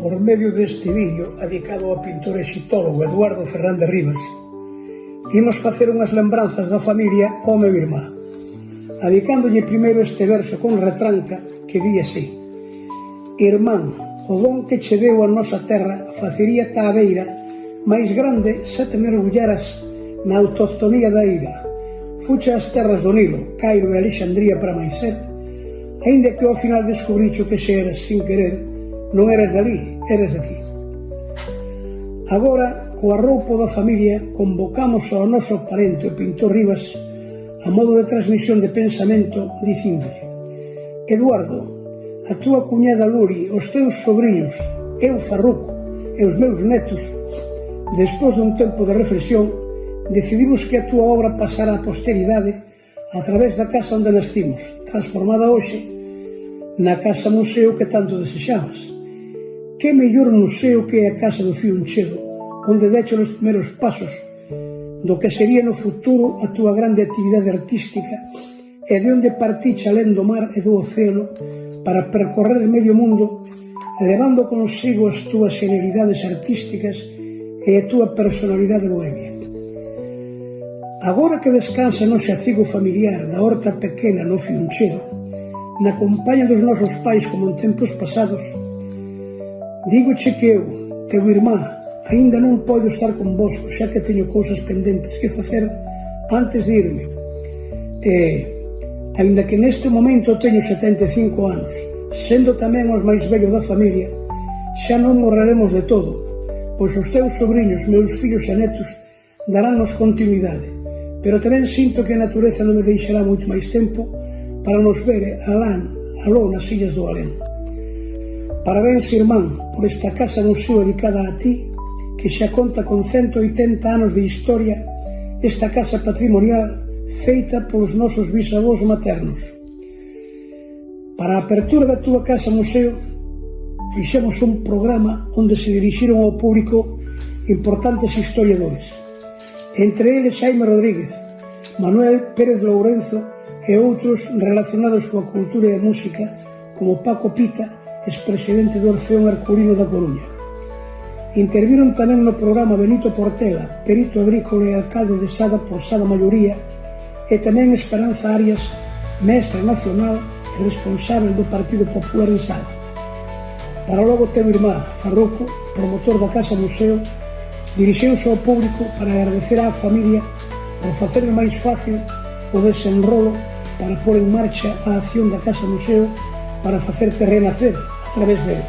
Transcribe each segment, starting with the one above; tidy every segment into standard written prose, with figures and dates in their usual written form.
por medio deste vídeo dedicado ao pintor e xitólogo Eduardo Fernández Rivas, imos facer unhas lembranzas da familia ao meu irmá, dedicándolle primeiro este verso con retranca que di así: Irmán, o don que che deu a nosa terra facería ta a beira máis grande se te mergullaras na autoctonía da ira. Fuche as terras do Nilo, Cairo e Alexandría para máis ser, aínda que ao final descubricho que se eras sin querer, non eras dali, eras aquí. Agora, co arroupo da familia, convocamos ao noso parente, o pintor Rivas, a modo de transmisión de pensamento, dicíndolle: Eduardo, a túa cuñada Luri, os teus sobrinhos, eu Farruco e os meus netos, despois dun tempo de reflexión, decidimos que a túa obra pasara á posteridade a través da casa onde nascimos, transformada hoxe na casa museo que tanto desexabas. Que mellor museo que a casa do Fiunchedo, onde decho os primeiros pasos do que sería no futuro a túa grande actividade artística e de onde partiche alén do mar e do océano para percorrer medio mundo, levando consigo as túas genialidades artísticas e a túa personalidade bohemia. Agora que descansa no xacigo familiar da horta pequena no Fiunchedo, na compañía dos nosos pais como en tempos pasados, dígoche que eu, teu irmá, aínda non podo estar convosco, xa que teño cousas pendentes que facer antes de irme. E, aínda que neste momento teño 75 anos, sendo tamén os máis vellos da familia, xa non morreremos de todo, pois os teus sobrinhos, meus fillos e netos, daránnos continuidade. Pero tamén sinto que a natureza non me deixará moito máis tempo para nos ver aló nas illas do Alén. Parabéns, irmán, por esta casa museo dedicada a ti, que xa conta con 180 anos de historia, esta casa patrimonial feita polos nosos bisavós maternos. Para a apertura da túa casa museo, fixemos un programa onde se dirixiron ao público importantes historiadores, entre eles Xaime Rodríguez, Manuel Pérez Lourenzo e outros relacionados coa cultura e a música, como Paco Pita, expresidente do Orfeón Herculino da Coruña. Interviron tamén no programa Benito Portela, perito agrícola e alcalde de Sada por Sada Maioría, e tamén Esperanza Arias, mestra nacional e responsable do Partido Popular en Sada. Para logo teu irmá, Farruco, promotor da Casa Museo, dirixiuse ao público para agradecer á familia por facer máis fácil o desenrolo para pôr en marcha a acción da Casa Museo para facerte renacer a través dele.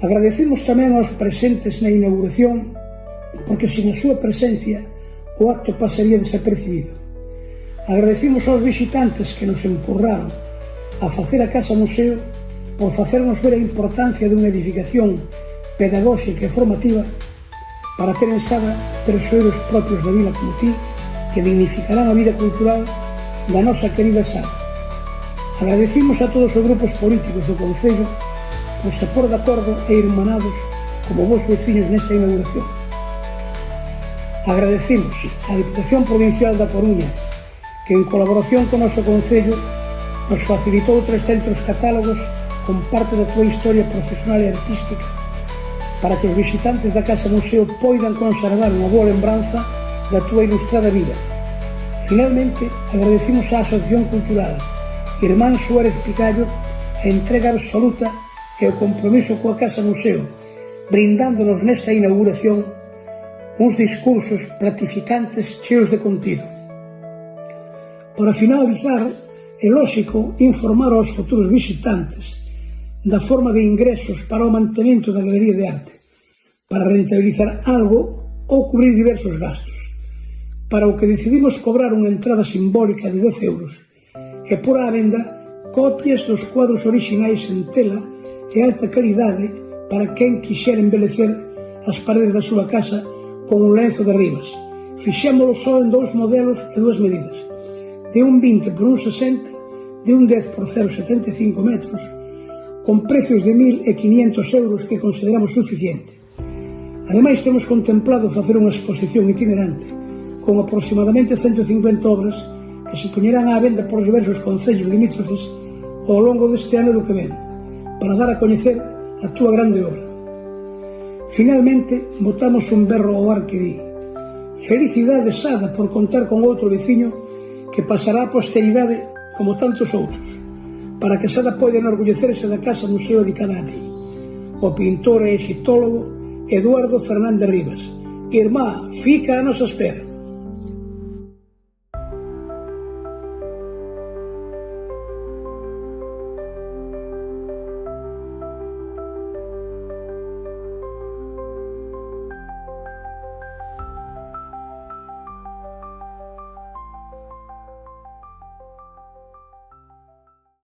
Agradecemos tamén aos presentes na inauguración, porque sin a súa presencia o acto pasaría desapercibido. Agradecemos aos visitantes que nos empurraron a facer a Casa Museo por facernos ver a importancia dunha edificación pedagóxica e formativa para ter en Sada persoeiros propios da vila como ti, que dignificarán a vida cultural da nosa querida Sada. Agradecimos a todos os grupos políticos do Concello por se pôr de acordo e irmanados como vos veciños nesta inauguración. Agradecimos á Diputación Provincial da Coruña, que en colaboración con o noso Concello nos facilitou 300 catálogos con parte da túa historia profesional e artística, para que os visitantes da Casa Museo poidan conservar unha boa lembranza da túa ilustrada vida. Finalmente, agradecimos á Asociación Cultural Irmán Suárez Picallo a entrega absoluta e o compromiso coa Casa Museo, brindándonos nesta inauguración uns discursos platificantes cheos de contido. Para finalizar, é lóxico informar aos futuros visitantes da forma de ingresos para o mantemento da Galería de Arte, para rentabilizar algo ou cubrir diversos gastos, para o que decidimos cobrar unha entrada simbólica de 10 euros e pôr á venda copias dos cuadros orixinais en tela e alta calidade para quen quixera embelecer as paredes da súa casa con un lenzo de Rivas. Fixémolo só en 2 modelos e 2 medidas, de un 20 por un 60, de un 10 por 0,75 metros, con precios de 1.500 euros que consideramos suficiente. Ademais, temos contemplado facer unha exposición itinerante con aproximadamente 150 obras que se poñerán á venda por diversos concellos limítrofes ao longo deste ano do que ven, para dar a coñecer a túa grande obra. Finalmente, botamos un berro ao ar que di: felicidade, Sada, por contar con outro veciño que pasará a posteridade como tantos outros, para que Sada poida enorgullecerse da casa museo dedicada a ti. O pintor e exitólogo Eduardo Fernández Rivas. Irmá, fica a nosa espera.